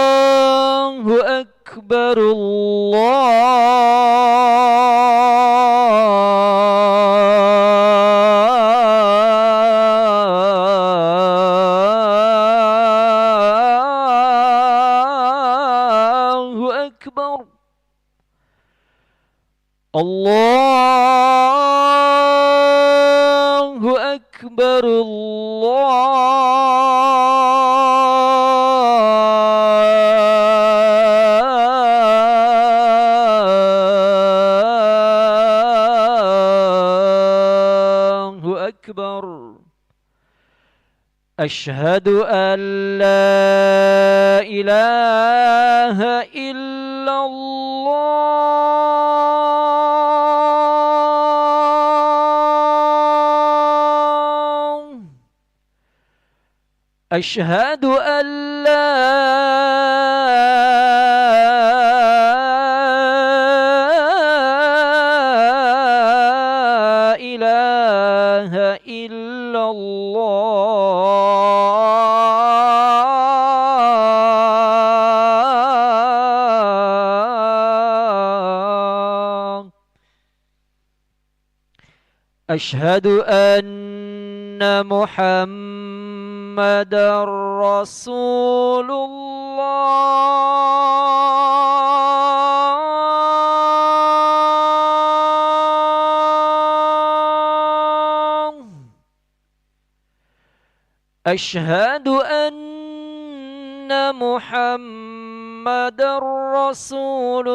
الله أكبر الله أكبر الله أكبر الله أكبر أشهد أن لا إله إلا الله أشهد أن لا إله إلا الله أشهد أن محمدا رسول الله أشهد أن محمدا رسول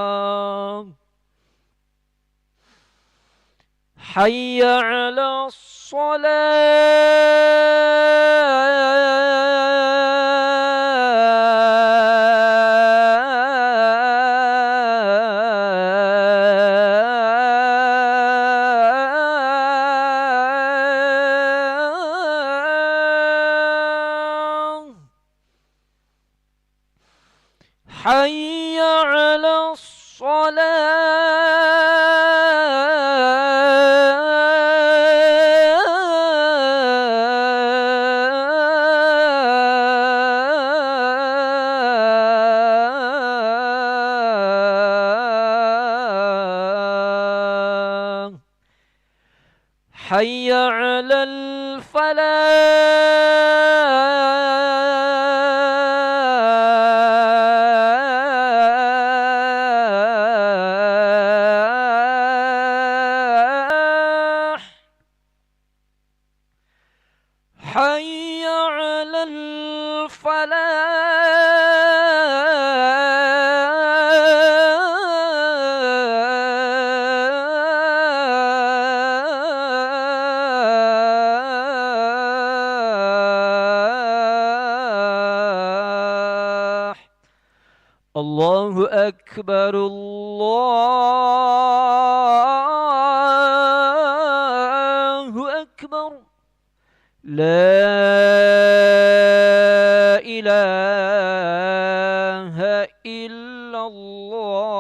الله حي على الصلاة حي على الصلاة حي على الفلاح حي على الفلاح الله أكبر الله أكبر لا إله إلا الله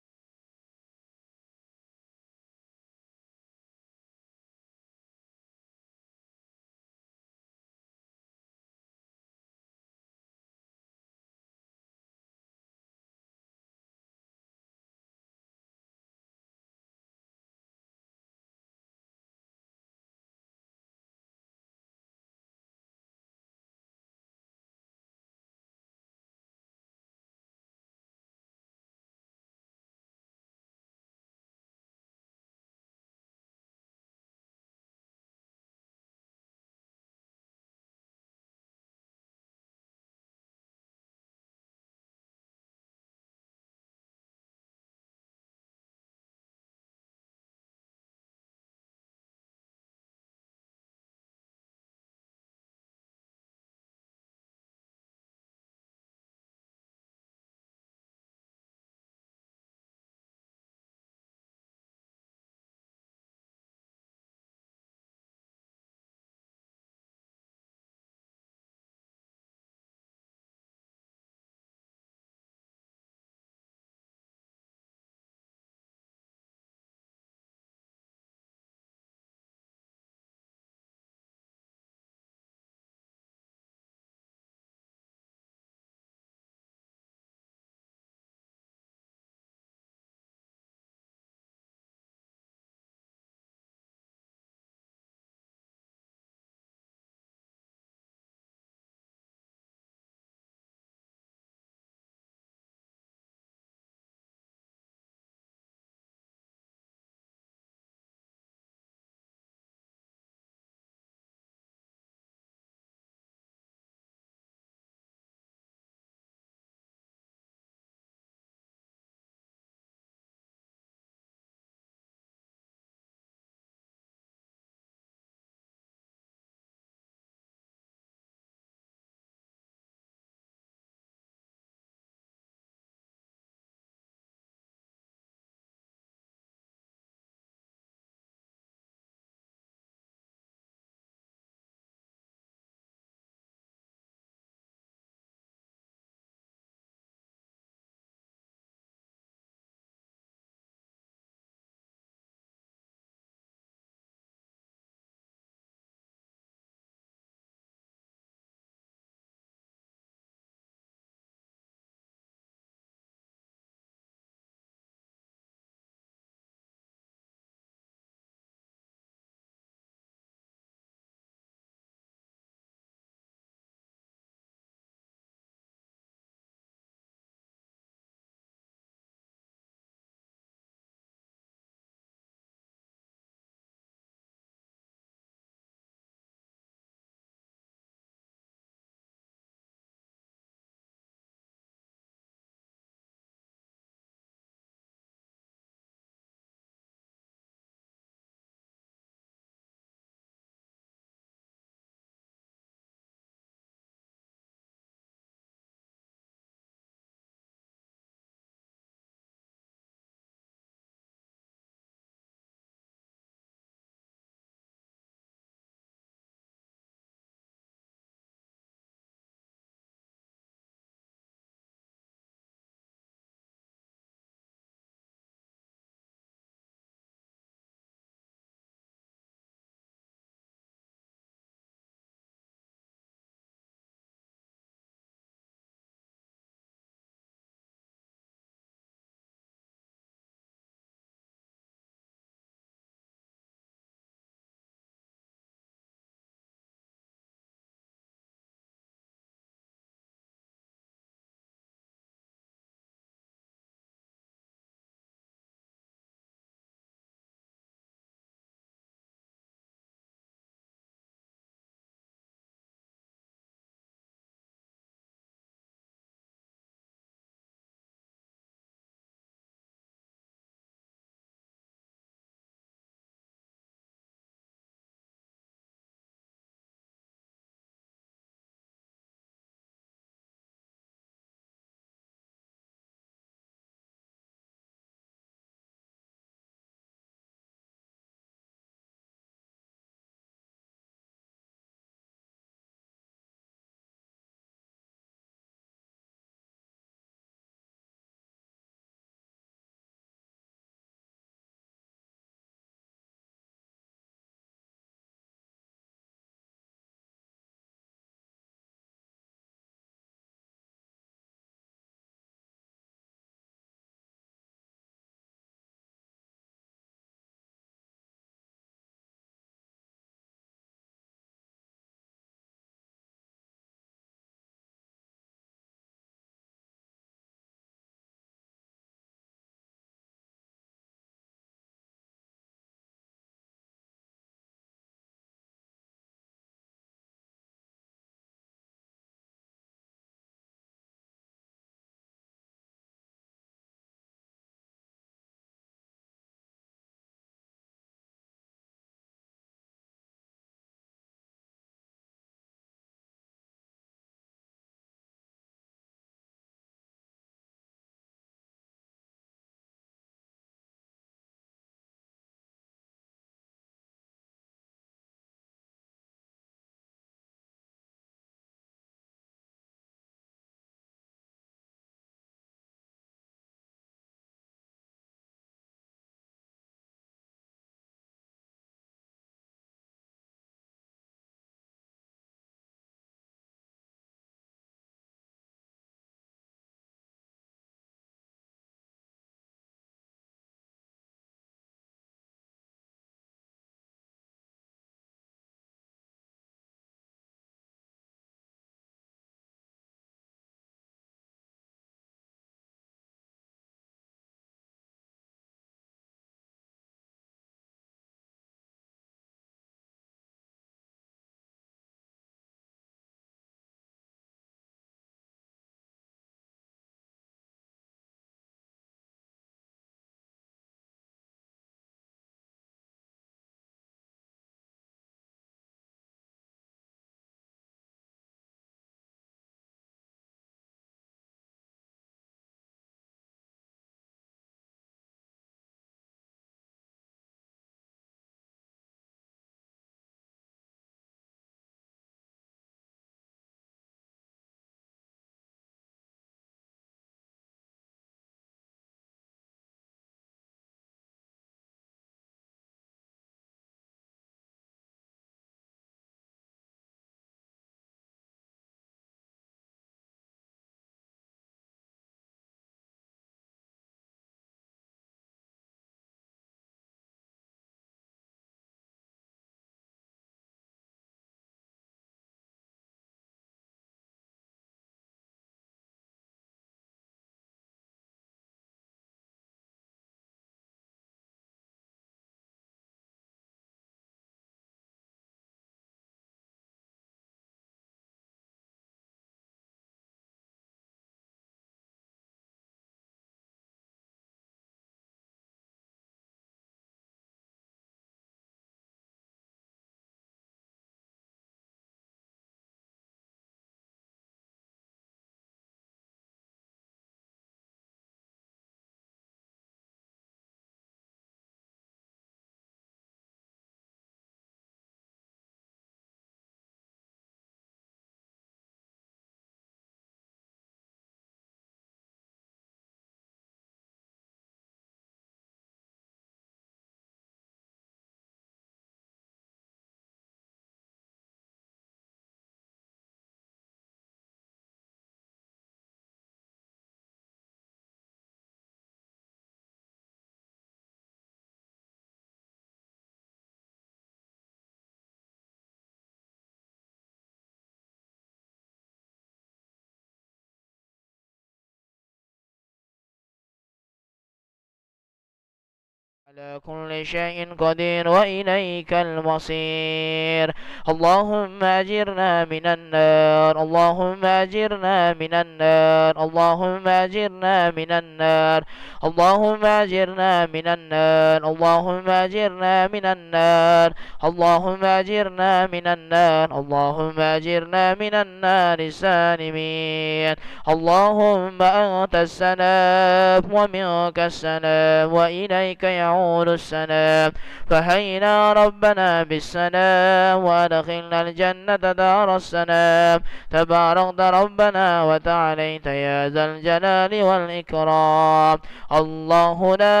على كل شيء قدير وإليك المصير. اللهم أجرنا من النار، اللهم أجرنا من النار، اللهم أجرنا من النار، اللهم أجرنا من النار، اللهم أجرنا من النار، اللهم أجرنا من النار، اللهم أجرنا من النار سالمين. اللهم أنت السلام ومنك السلام وإليك يعود السلام. فهينا ربنا بالسلام وأدخلنا الجنة دار السلام. تباركت ربنا وتعاليت يا ذا الجلال والإكرام. الله لا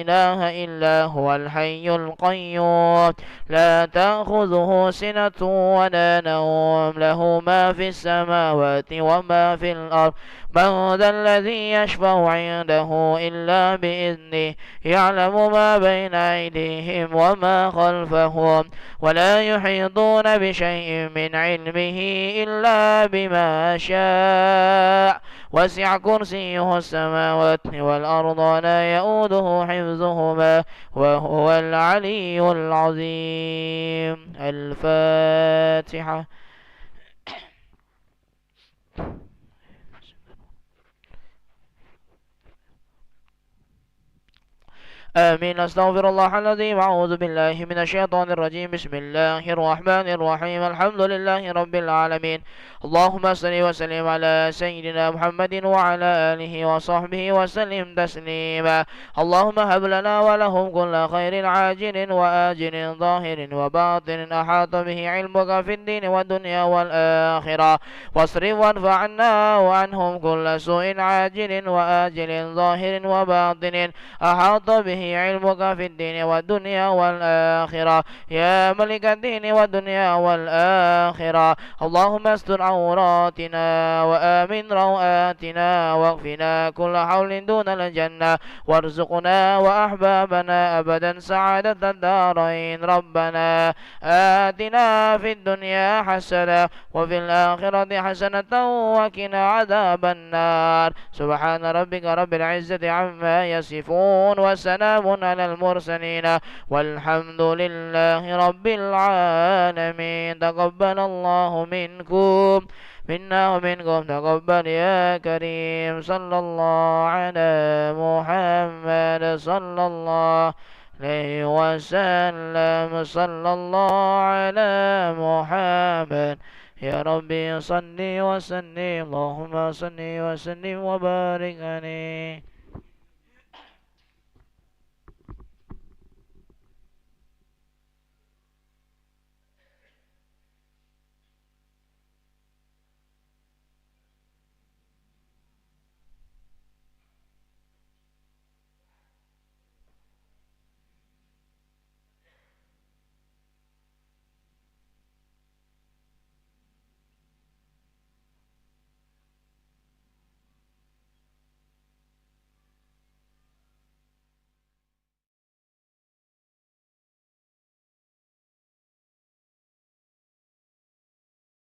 إله إلا هو الحي القيوم لا تأخذه سنة ولا نوم، له ما في السماوات وما في الأرض. من ذا الذي يشفع عنده إلا بإذنه، يعلم ما بين أيديهم وما خلفهم، ولا يحيطون بشيء من علمه إلا بما شاء. وسع كرسيه السماوات والأرض ولا يؤوده حفظهما وهو العلي العظيم. الفاتحة. آمين. أستغفر الله العظيم. أعوذ بالله من الشيطان الرجيم. بسم الله الرحمن الرحيم. الحمد لله رب العالمين. اللهم صل وسلم على سيدنا محمد وعلى آله وصحبه وسلم تسليما. اللهم هب لنا ولهم كل خير عاجل وآجل ظاهر وباطن أحاط به علمك في الدين والدنيا والآخرة. واصرف وادفع عنا وعنهم كل سوء عاجل وآجل ظاهر وباطن أحاط به علمك في الدين والدنيا والآخرة. يا ملك الدين والدنيا والآخرة. اللهم استر عوراتنا وآمن روآتنا واغفنا كل حول دون الجنة، وارزقنا وأحبابنا أبدا سعادة الدارين. ربنا آتنا في الدنيا حسنة وفي الآخرة حسنة وقنا عذاب النار. سبحان ربك رب العزة عما يصفون وسلام على المرسلين والحمد لله رب العالمين. تقبل الله منكم منا ومنكم تقبل يا كريم. صلى الله على محمد صلى الله عليه وسلم. صلى الله على محمد. يا ربي صل وسلم، اللهم صل وسلم وبارك عليه.